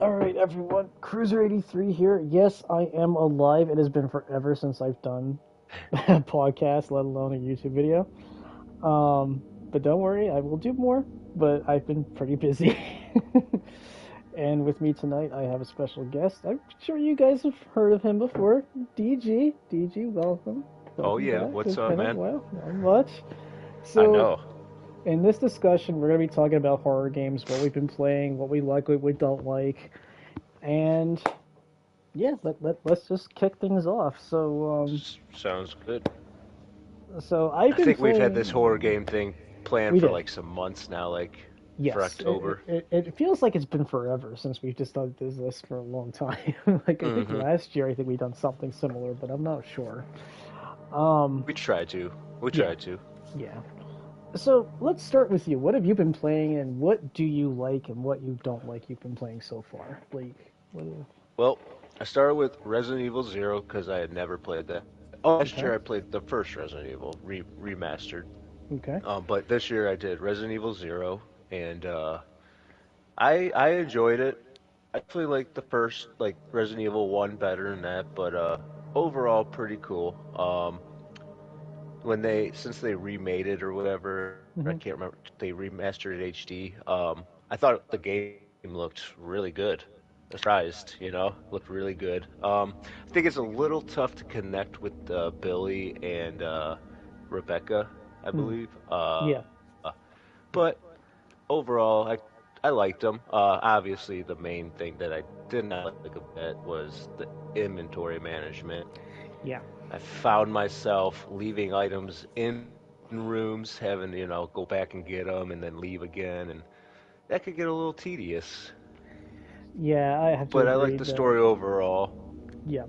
Alright, everyone. Cruiser83 here. Yes, I am alive. It has been forever since I've done a podcast, let alone a YouTube video. But don't worry, I will do more, but I've been pretty busy. And with me tonight, I have a special guest. I'm sure you guys have heard of him before. DG. DG, welcome. Oh Welcome yeah, back. what's It's up, been a man? while. Not much. I So, know. in this discussion, we're going to be talking about horror games, what we've been playing, what we like, what we don't like. And yeah, let's just kick things off. Sounds good. So I've I been think we've had this horror playing. game thing planned We for did. like some months now, like for Yes, October. it feels like it's been forever since we've just done this for a long time. Like I think Mm-hmm. last year I think we done something similar, but I'm not sure. Um, We try to. We yeah, try to. yeah. So let's start with you. What have you been playing, and what do you like, and what you don't like? You've been playing so far, like what? Well, I started with Resident Evil Zero because I had never played that. Oh, last Okay, year I played the first Resident Evil remastered. okay. But this year I did Resident Evil Zero, and I enjoyed it. I actually like the first like Resident Evil One better than that, but overall pretty cool. When they since they remade it or whatever, I Hmm. can't remember. They remastered it HD. I thought the game looked really good. Surprised, looked really good. I think it's a little tough to connect with Billy and Rebecca, I Mm, believe. yeah. But overall, I liked them. Obviously, the main thing that I did not like a bit was the inventory management. Yeah. I found myself leaving items in rooms, having to, go back and get them and then leave again, and that could get a little tedious. Yeah, I have to But I like agree the that. story overall. Yeah.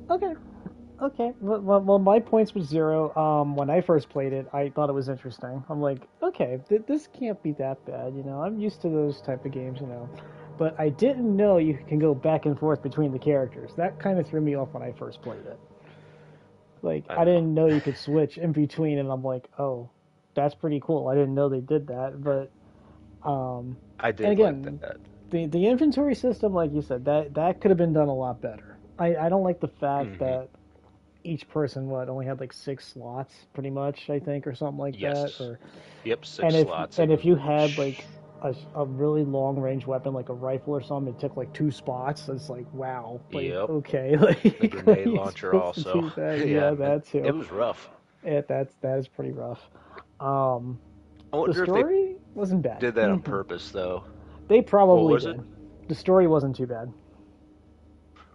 Okay. Okay. Well, my points was zero. When I first played it, I thought it was interesting. I'm like, okay, this can't be that bad. I'm used to those type of games. But I didn't know you can go back and forth between the characters. That kind of threw me off when I first played it. Like, I I know. didn't know you could switch in between, and I'm like, oh, that's pretty cool. I didn't know they did that. But I and did like again, that. the inventory system, like you said, that could have been done a lot better. I don't like the fact Hmm. that each person only had like 6 slots, pretty much, I think, or something like that. Yes. Or Yep, and six if slots and if and you had like a really long range weapon like a rifle or something, it took like 2 spots. It's like wow, like yep, okay, the like are grenade you launcher supposed to also. do that? Yeah, Yeah, man, that it too. was rough. That is pretty rough. Um, I the wonder if they story wasn't bad. did that on purpose though. They What probably was it? did. The story wasn't too bad.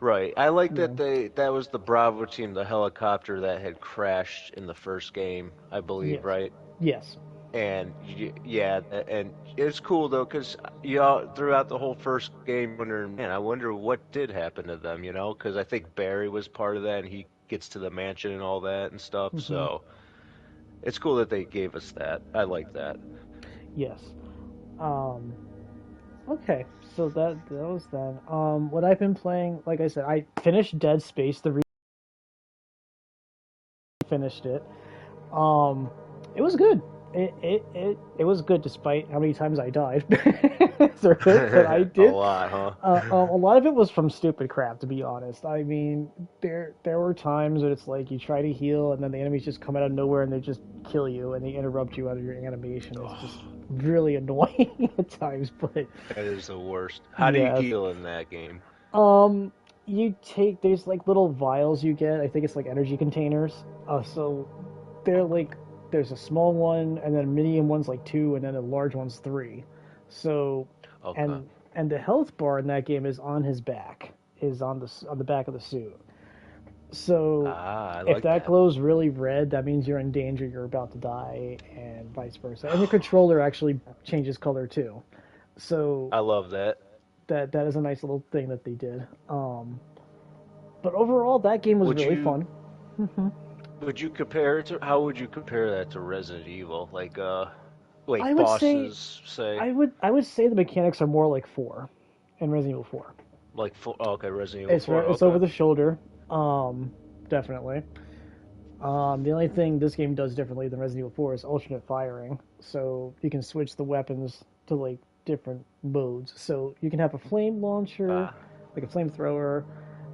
Right. I like that Yeah. that was the Bravo team, the helicopter that had crashed in the first game, I believe, Yes. right? Yes. And yeah, and it's cool though, because you know, throughout the whole first game, wondering, man, I wonder what did happen to them, because I think Barry was part of that, and he gets to the mansion and all that and stuff. Hmm. So it's cool that they gave us that. I like that. Yes. Um, okay. So that was that. What I've been playing, like I said, I finished Dead Space. Finished it. Um, it was good. It was good despite how many times I died through it, but I A did. lot, huh? A lot of it was from stupid crap, to be honest. I mean, there were times when it's like you try to heal and then the enemies just come out of nowhere and they just kill you and they interrupt you out of your animation. It's just Oh, really annoying at times. But that is the worst. How do you yes, heal in that game? um, you take there's like little vials you get. I think it's like energy containers. So they're like there's a small one and then a medium one's like two and then a large one's three. So Okay. and the health bar in that game is on his back, is on the back of the suit. So Ah, I if like that that. glows really red, that means you're in danger, you're about to die, and vice versa. And the controller actually changes color too. So I love that. that is a nice little thing that they did. But overall, that game was Would really you fun. Hmm. would you compare it to how would you compare that to Resident Evil? Like I wait, would say bosses say I would say the mechanics are more like four in Resident Evil 4. like oh, okay, Resident Evil It's 4, it's over okay. the shoulder, definitely. The only thing this game does differently than Resident Evil 4 is alternate firing, so you can switch the weapons to like different modes. So you can have a flame launcher, Ah, like a flamethrower.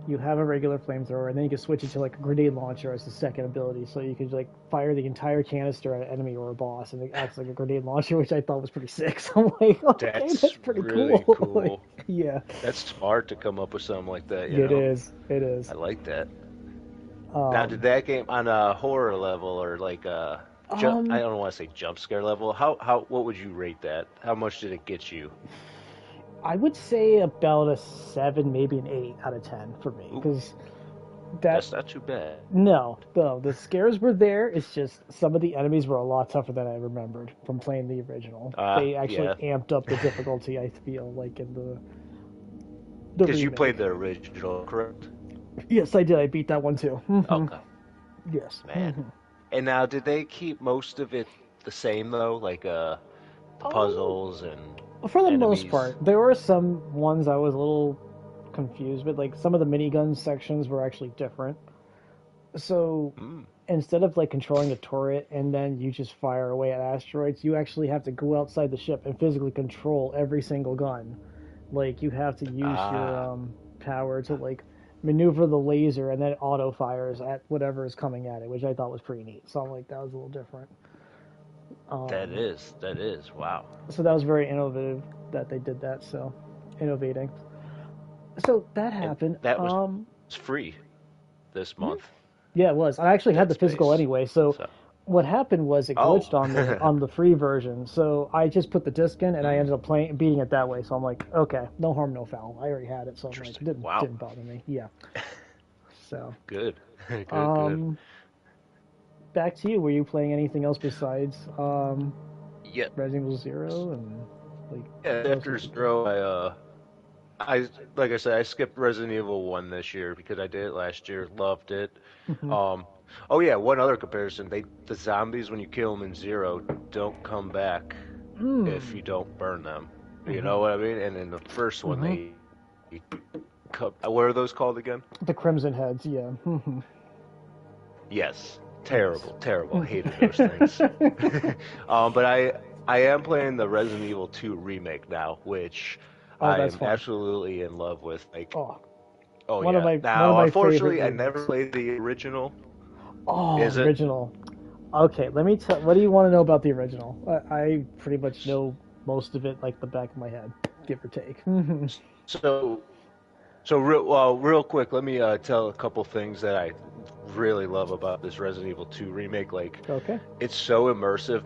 You have a regular flamethrower, and then you can switch it to like a grenade launcher as the second ability. So you could like fire the entire canister at an enemy or a boss, and it acts like a grenade launcher, which I thought was pretty sick. So I'm like, okay, that's that's pretty really cool. Like, cool. yeah, That's smart to come up with something like that, you it know? is. It is. I like that. Now, did Um, that game on a horror level or like a jump? I um, don't want to say jump scare level. What would you rate that? How much did it get you? I would say about a 7, maybe an 8 out of 10 for me, Ooh, because that that's not too bad. no, the scares were there. It's just some of the enemies were a lot tougher than I remembered from playing the original. They actually Yeah, amped up the difficulty, I feel like, in the because you played remake. the original, correct? Yes, I did. I beat that one too. Okay, Yes. man. And now, did they keep most of it the same though? Like the Um, puzzles and for the most enemies? part, there were some ones I was a little confused with. Like some of the minigun sections were actually different. So Hmm. instead of like controlling a turret and then you just fire away at asteroids, you actually have to go outside the ship and physically control every single gun. Like you have to use your Ah, power to like maneuver the laser and then it auto fires at whatever is coming at it, which I thought was pretty neat. So I'm like that was a little different. Um, that is. Wow. so that was very innovative that they did that. So innovating. So that And happened. that was free this Mhm. month. Yeah, it was. I actually had Dead the physical Space. anyway. So So, what happened was it glitched oh, on me on the free version. So I just put the disc in and I hmm, ended up playing beating it that way. So I'm like, okay, no harm, no foul. I already had it, so I'm like, interesting. it didn't Wow. didn't bother me. Yeah. So, Good. Good, good. um, back to you. Were you playing anything else besides Yeah, Resident Evil Zero and like yeah, what else after did you play? Zero, I like I said, I skipped Resident Evil 1 this year because I did it last year, loved it. Hmm. Um, oh yeah, one other comparison, the zombies when you kill them in Zero don't come back if Mm. you don't burn them. You Hmm. know what I mean? And in the first one, Hmm. what are those called again? The Crimson Heads. Yeah. Hmm. Yes, Yes. terrible, terrible. Hated those things. But I am playing the Resident Evil 2 remake now, which Oh, I that's am fun. absolutely in love with. Like, Oh, oh one of yeah. my Now, favorite unfortunately, I never remakes. played the original. Oh, Is it? original. Okay, let me tell. What do you want to know about the original? I pretty much know most of it like the back of my head, give or take. So, real quick, let me tell a couple things that I really love about this Resident Evil 2 remake. Like, Okay. it's so immersive, man.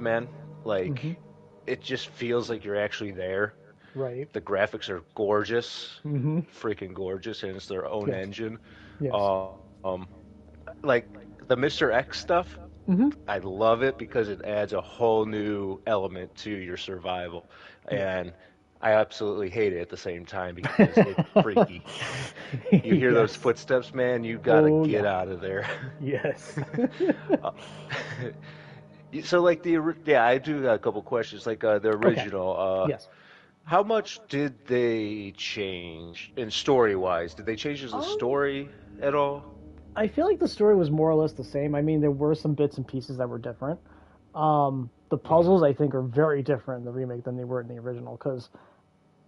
Like, Hmm. it just feels like you're actually there. Right. The graphics are gorgeous, Hmm. freaking gorgeous, and it's their own Yes. engine. Yes. Um, like the Mr. X stuff, Hmm. I love it because it adds a whole new element to your survival, Yes. and I absolutely hate it at the same time because it's freaky. You hear those Yes. footsteps, man, you gotta Oh get yeah. out of there. Yes. Uh, so like yeah, I do got a couple questions. Like the Okay. original, Yes. how much did they change in story wise? Did they change the Um, story at all? I feel like the story was more or less the same. I mean, there were some bits and pieces that were different. The Hmm. puzzles I think are very different in the remake than they were in the original because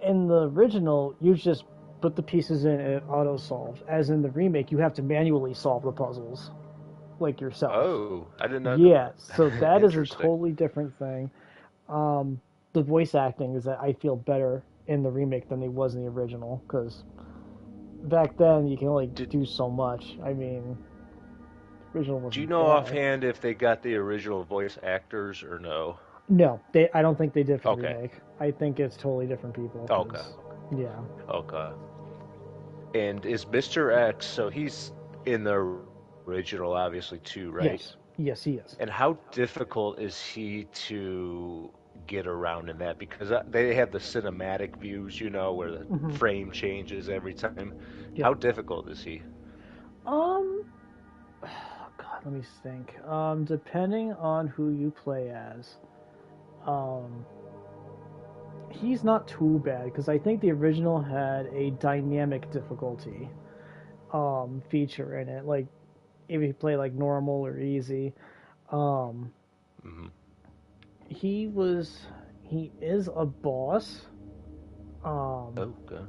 in the original, you just put the pieces in and it auto solves. As in the remake, you have to manually solve the puzzles, like yourself. Oh, I did not know Yeah, so that. that is a Interesting. totally different thing. The voice acting is that I feel better in the remake than it was in the original, because back then you can only Did do so much. I mean, the original do you wasn't know bad. offhand if they got the original voice actors or no? No, I don't think they did for the Okay. remake. I think it's totally different people, Okay. because, yeah. Okay. And is Mr. X, so he's in the original obviously too, right? Yes. Yes, he is. And how difficult is he to get around in that? Because they have the cinematic views, where the Hmm. frame changes every time. Yeah. How difficult is he? Um, God, let me think. Depending on who you play as, um, he's not too bad because I think the original had a dynamic difficulty feature in it. Like if you play like normal or easy, um, Hmm. he was he is a boss, Um, Okay.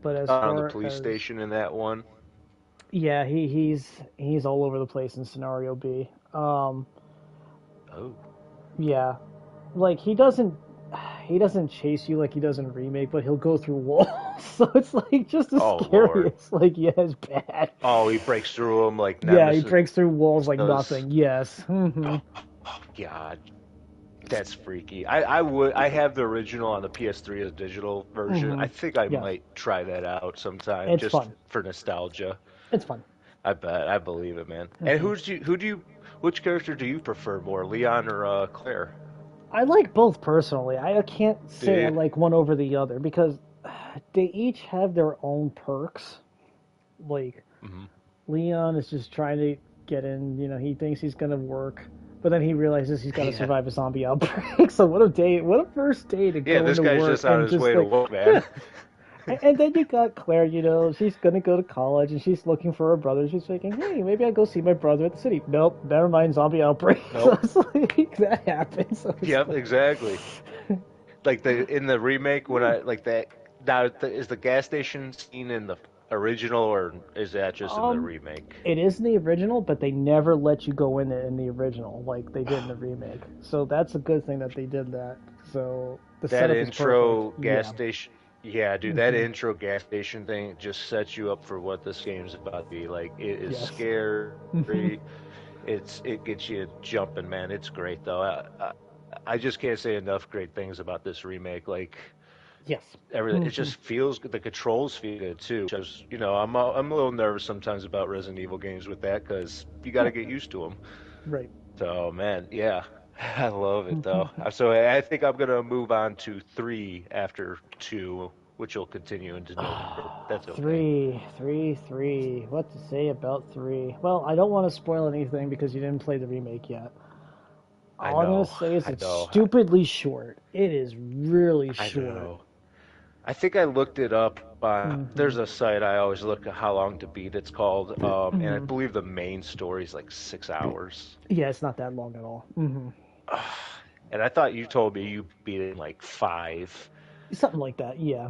but as On the far police as station in that one. yeah, he's all over the place in scenario B. Oh. Yeah, like he doesn't chase you like he does in remake, but he'll go through walls. So it's like just as Oh scary. Lord. It's like yeah, it's bad. Oh, he breaks through them like Yeah, he Nemesis breaks through walls like does. nothing. Yes. Oh, oh God. That's freaky. I have the original on the PS3 as digital version. I think I Yes, might try that out sometime it's just fun. for nostalgia. It's fun. I bet. I believe it, man. And which character do you prefer more, Leon or Claire? I like both personally. I can't Do say I you? like one over the other because they each have their own perks. Like Hmm. Leon is just trying to get in. He thinks he's gonna work, but then he realizes he's got to Yeah. survive a zombie outbreak. So what a day! What a first day to Yeah, go this into guy's work just on and his just way to like, work, yeah. man. And then you got Claire. She's gonna go to college and she's looking for her brother. She's thinking, hey, maybe I'll go see my brother at the city. Nope, never mind, zombie outbreak. So Nope. it's like that happens. So it's Yep, like, exactly. Like the in the remake when I like that now is the gas station scene in the original or is that just in the um, remake? it is in the original, but they never let you go in it in the original like they did in the remake. So that's a good thing that they did that. So the That setup is perfect. intro gas Yeah. station, yeah, dude, that Hmm. intro gas station thing just sets you up for what this game's about to be. Like, it is Yes. Hmm. scary. It gets you jumping, man. It's great though. I just can't say enough great things about this remake. Like Yes. everything, it Hmm. just feels good. The controls feel good too. Because I'm a little nervous sometimes about Resident Evil games with that because you got Yeah. to get used to them. Right. So man, yeah, I love it though. Hmm. So I think I'm gonna move on to three after two, which will continue into November. That's okay. Three. What to say about three? Well, I don't want to spoil anything because you didn't play the remake yet. I All I'm gonna know, say is I it's know, stupidly short. It is really I short. know. I think I looked it up. Hmm. There's a site I always look at how long to beat. It's called, and I Hmm. believe the main story is like 6 hours. Yeah, it's not that long at all. And I thought you told me you beat it in like five. Something like that. Yeah.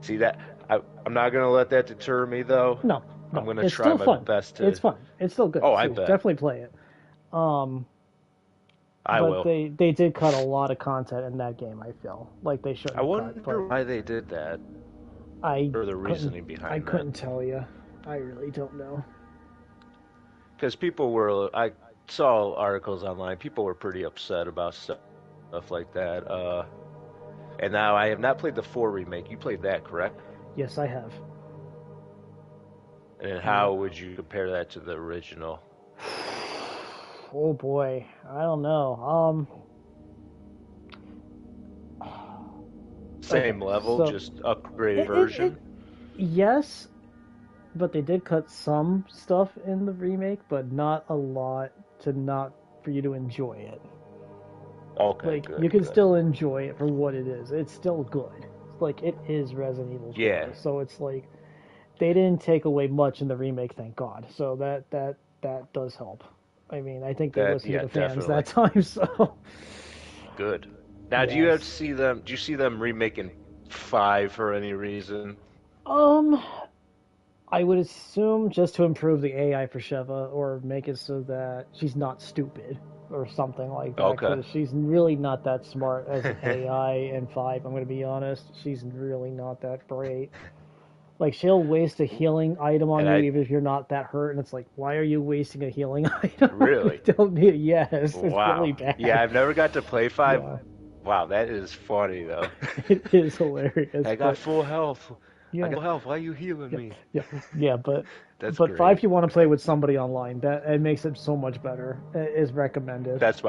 See that? I'm not gonna let that deter me though. No, I'm no, gonna it's try still my fun. best It's to. fun. It's still good. Oh, I So bet definitely play it. Um, I but will. they did cut a lot of content in that game. I feel like they shouldn't I have cut, but wonder why they did that, I or the couldn't. reasoning I behind that. couldn't tell you. I really don't know. Because people were, I saw articles online. People were pretty upset about stuff like that. And now I have not played the four remake. You played that, correct? Yes, I have. And Yeah. how would you compare that to the original? Oh boy, I don't know. Okay, Same level, so just upgraded it version. yes, but they did cut some stuff in the remake, but not a lot to not for you to enjoy it. Okay, Like you good, can good. still enjoy it for what it is. It's still good. Like it is Resident Evil 4. Yeah, So it's like they didn't take away much in the remake, thank God. So that does help. I mean, I think they listened to yeah, the fans that definitely. time, so Good. Now, yes. do you see them remaking five for any reason? Um, I would assume just to improve the AI for Sheva or make it so that she's not stupid or something like that Okay. because she's really not that smart as an AI in 5. I'm going to be honest. She's really not that great. Like she'll waste a healing item on And you I even if you're not that hurt and it's like why are you wasting a healing item? You really, don't need it. Yes, it's really wow. Yeah, bad. I've never got to play five. Yeah. Wow, that is funny though. It is hilarious, I got but full health. I yeah. got full health. Why are you healing Yeah, me? yeah, yeah, That's but five great. you want to play with somebody online. That it makes it so much better. It is recommended. That's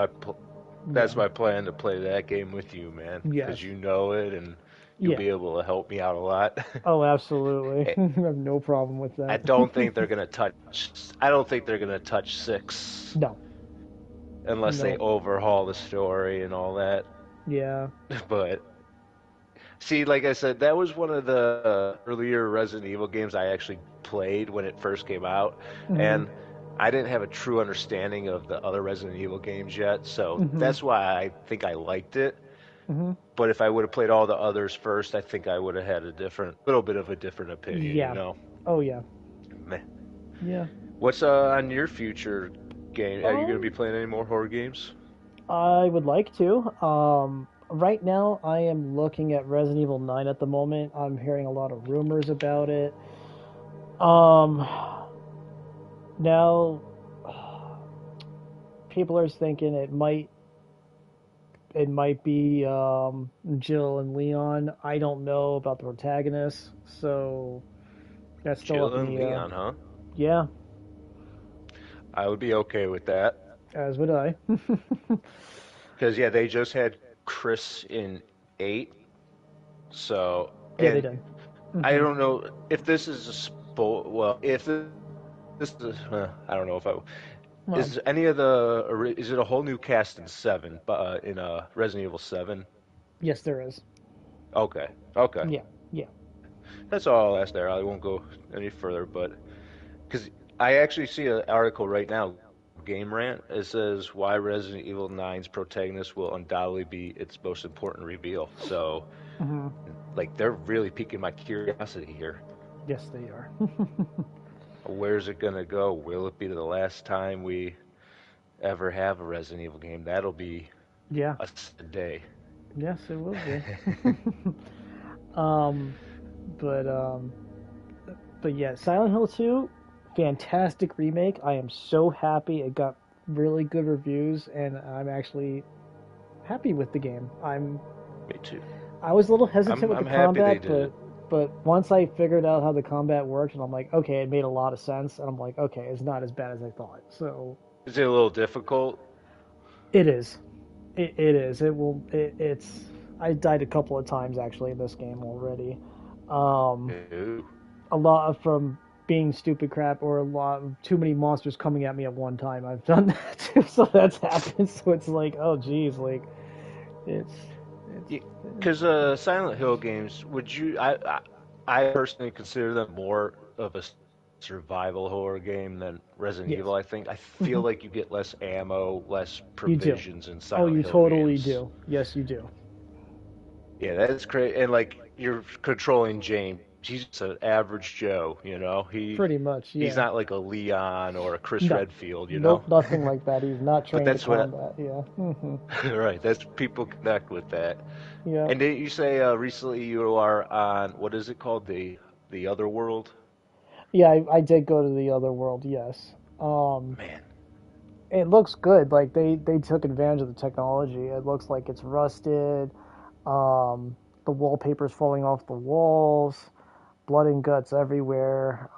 that's Yeah. my plan to play that game with you, man. Yes. Because you know it and you'll Yeah. be able to help me out a lot. Oh, absolutely. Eh, I have no problem with I that. don't think they're gonna touch. I don't think they're gonna touch six No. unless they No. overhaul the story and all that. Yeah. But see, like I said, that was one of the earlier Resident Evil games I actually played when it first came out, Mhm. and I didn't have a true understanding of the other Resident Evil games yet, so Mhm. that's why I think I liked it. Hmm. But if I would have played all the others first, I think I would have had a little bit of a different opinion, you Yeah. know. Oh yeah. Meh. Yeah. What's on your future game? Are you going to be Um, playing any more horror games? I would like to. Right now I am looking at Resident Evil 9 at the moment. I'm hearing a lot of rumors about it. Um, Now people are thinking it might be Jill and Leon. I don't know about the protagonists, so that's still up Jill in and the air. Leon, huh? Yeah, I would be okay with that. as would I. Because, yeah, they just had Chris in 8. So, Yeah, they and did. I Hmm. don't know if this is a well, if this is, I don't know if I, Well, is any of the, is it a whole new cast in 7, in Resident Evil 7? yes, there is. Okay, okay. Yeah, yeah. That's all I'll ask there. I won't go any further, but because I actually see an article right now, Game Rant. It says why Resident Evil 9's protagonist will undoubtedly be its most important reveal. So, Hmm. like, they're really piquing my curiosity here. Yes, they are. Where's it gonna go? Will it be the last time we ever have a Resident Evil game? That'll be Yeah. a sad day. Yes, it will be. um, but yeah, Silent Hill 2, fantastic remake. I am so happy it got really good reviews, and I'm actually happy with the game. Me too. I was a little hesitant with the I'm happy they combat, did it. but once I figured out how the combat worked, and I'm like, okay, it made a lot of sense, and I'm like, okay, it's not as bad as I thought. So Is it a little difficult? it is. It is. It will. It's. I died a couple of times actually in this game already. Um, Ooh. a lot of from being stupid crap or a lot of too many monsters coming at me at one time. I've done that too, so that's happened. So it's like, oh geez, like it's it's, Because Silent Hill games, would you? I personally consider them more of a survival horror game than Resident yes. Evil. I feel Hmm. like you get less ammo, less You do. provisions in Oh, Silent you Hill totally games. do. Yes, you do. Yeah, that's great. And like you're controlling James. He's just an average Joe, you know. Pretty much, He's yeah. not like a Leon or a Chris No, Redfield, you know. nope, nothing like that. He's not But trained to that's what combat. Yeah. Hmm. right. That's people connect with that. Yeah. And didn't you say recently you are on what is it called the other world? Yeah, I did go to the other world. Yes. Man, It looks good. Like they took advantage of the technology. It looks like it's rusted. The wallpaper's falling off the walls. Blood and guts everywhere.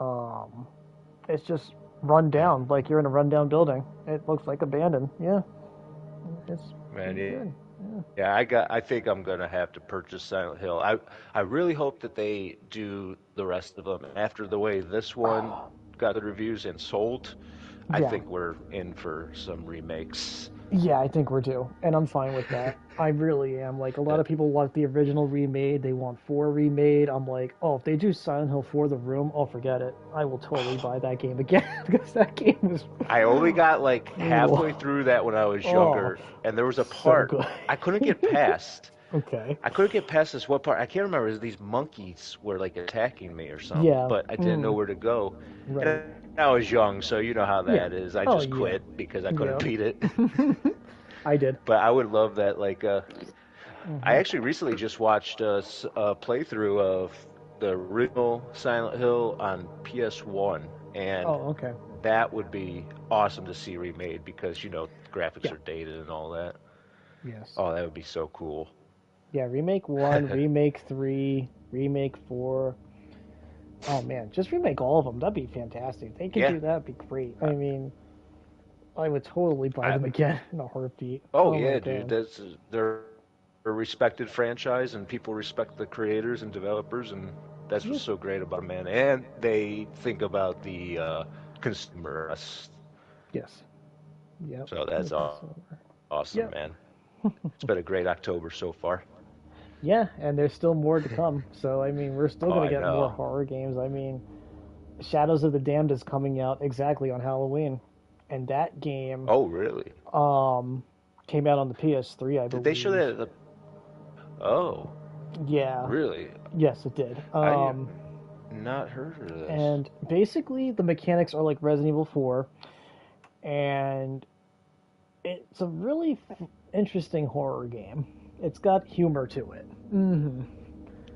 It's just run man, down. Like you're in a rundown building. It looks like abandoned. Yeah, it's man. pretty Yeah, good. Yeah. yeah. I think I'm gonna have to purchase Silent Hill. I really hope that they do the rest of them after the way this one got good reviews and sold. I Yeah. think we're in for some remakes. Yeah, I think we're due, and I'm fine with that. I really am. Like a lot Uh, of people want the original remade. They want 4 remade. I'm like, oh, if they do Silent Hill 4: The Room, oh, forget it. I will totally buy that game again because that game is I only got like brutal. halfway through that when I was Oh, younger, and there was a so part good. I couldn't get past. Okay. I couldn't get past this one part. I can't remember. These monkeys were like attacking me or something, Yeah. but I didn't know where to go. Right. And I was young, so you know how Yeah. that is. I Oh just yeah. quit because I couldn't Yeah. beat it. I did. But I would love that. Like, I Hmm. actually recently just watched a playthrough of the original Silent Hill on PS1, and Oh, okay. that would be awesome to see remade because graphics Yeah. are dated and all that. Yes. Oh, that would be so cool. Yeah. Remake 1, remake 3, remake 4. Oh man, just remake all of them. That'd be fantastic. They could Yeah. do that. It'd be great. I I, mean, I would totally buy I, them again in a heartbeat. oh Oh my yeah, dude. god. They're a respected franchise, and people respect the creators and developers, and that's Yeah. what's so great about it, man. And they think about the consumer. Yes. Yep. So The that's consumer. awesome, Yep. man. It's been a great October so far. Yeah, and there's still more to come. So I mean, we're still Oh, gonna I get more know. horror games. I mean, Shadows of the Damned is coming out exactly on Halloween, and that game Oh, really? um came out on the PS3, I Did they show believe. that? Oh, Yeah, really? yes, it did. I have not heard of this. And basically, the mechanics are like Resident Evil 4, and it's a really interesting horror game. It's got humor to it.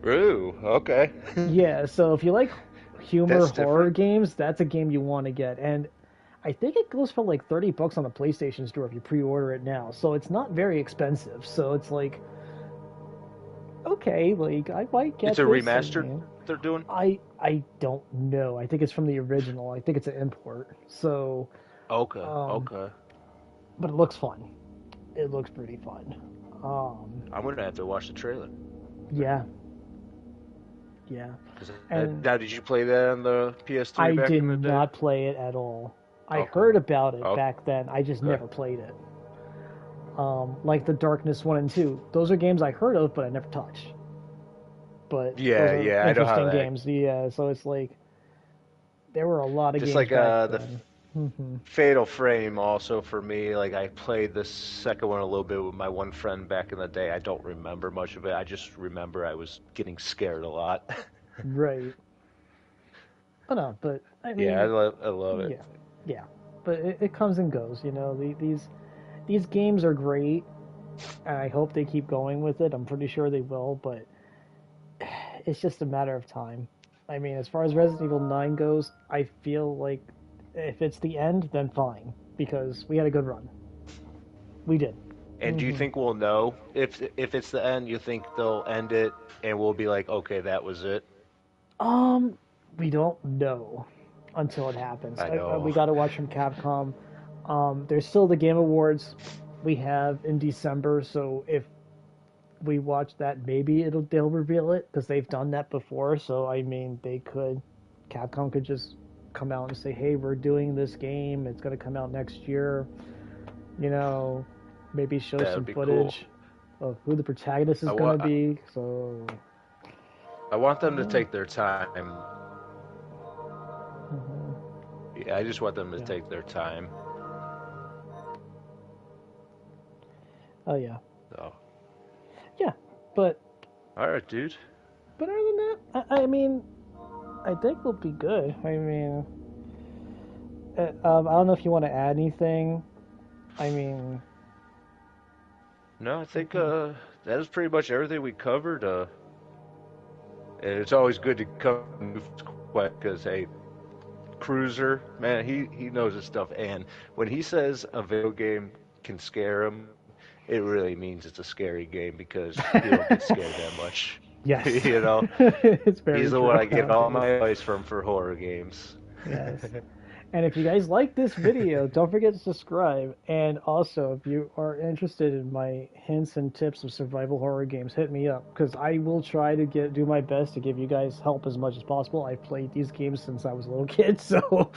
Ooh, okay. Yeah, so if you like humor That's horror different. games, that's a game you want to get. And I think it goes for like $30 on the PlayStation Store if you pre-order it now. So it's not very expensive. So it's like, okay, like I might It's get a this. remastered they're doing? I don't know. I think it's from the original. I think it's an import. So, Okay, um, okay. but it looks fun. It looks pretty fun. I'm gonna have to watch the trailer. Yeah, yeah. 'Cause And now, did you play that on the PS3 I back did in the day? not play it at all. I Okay, heard about it okay. back then. I just never played it. Like the Darkness 1 and 2. Those are games I heard of, but I never touched. But those Yeah, are yeah, I know how interesting that. games. Yeah, so it's like there were a lot of Just games like back the then. Hmm. Fatal Frame also for me. Like I played the second one a little bit with my one friend back in the day. I don't remember much of it. I just remember I was getting scared a lot. Right. Oh no, but I Yeah, mean, I love it. yeah, yeah. But it comes and goes. You know, these games are great, and I hope they keep going with it. I'm pretty sure they will, but it's just a matter of time. I mean, as far as Resident Evil 9 goes, I feel like if it's the end, then fine, because we had a good run. We did. And do you think we'll know if it's the end? You think they'll end it and we'll be like, okay, that was it? Um, we don't know until it happens. I We know. got to watch from Capcom. There's still the Game Awards we have in December, so if we watch that, maybe they'll reveal it because they've done that before. So I mean, Capcom could just come out and say, "Hey, we're doing this game. It's gonna come out next year." You know, maybe show That some would be cool. footage of who the protagonist is I gonna want be. So, I want them to yeah, take their time. hmm, Yeah, I just want them to yeah, take their time. oh yeah, So, yeah. But all right, dude. other than that, I mean, I think we'll be good. I mean, I don't know if you want to add anything. I mean, No, I think mhm. that is pretty much everything we covered. And it's always good to come quick because hey, Cruiser, man, he knows his stuff. And when he says a video game can scare him, it really means it's a scary game because he don't get scared that much. Yes, You know, it's he's very the one true I get all nowadays. my advice from for horror games. Yes. And if you guys like this video, don't forget to subscribe. And also, if you are interested in my hints and tips of survival horror games, hit me up because I will try to do my best to give you guys help as much as possible. I've played these games since I was a little kid, so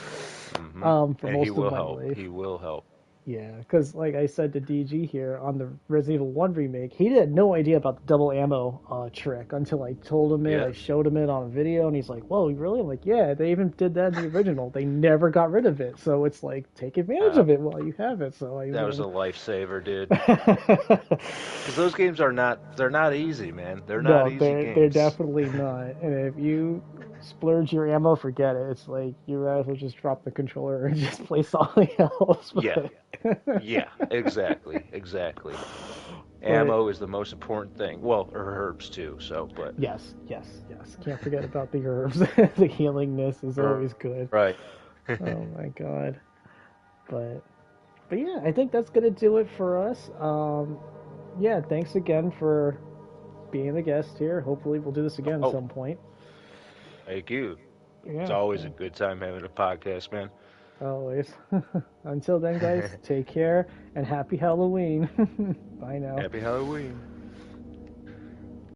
for And he most of will my help. life. He will help. Yeah, because like I said to DG here on the Resident Evil 1 remake, he had no idea about the double ammo trick until I told him it. Yeah, I showed him it on a video, and he's like, "Whoa, really?" I'm like, "Yeah, they even did that in the original. They never got rid of it, so it's like take advantage uh, of it while you have it." So I that was a mean, lifesaver, dude. Because those games are they're not easy, man. They're not no, easy they're games. definitely not. And if you splurge your ammo, forget it. It's like you might as well just drop the controller and just play something else. Yeah, yeah, exactly, exactly. But Ammo is the most important thing. Well, or herbs too. So, but yes, yes, yes. Can't forget about the herbs. The healingness is always good. right. Oh my god. But yeah, I think that's gonna do it for us. Yeah, thanks again for being the guest here. Hopefully we'll do this again at Oh, some point. thank you. It's Yeah, always a good time having a podcast, man. always. Until then, guys, take care and happy Halloween. Bye now. Happy Halloween.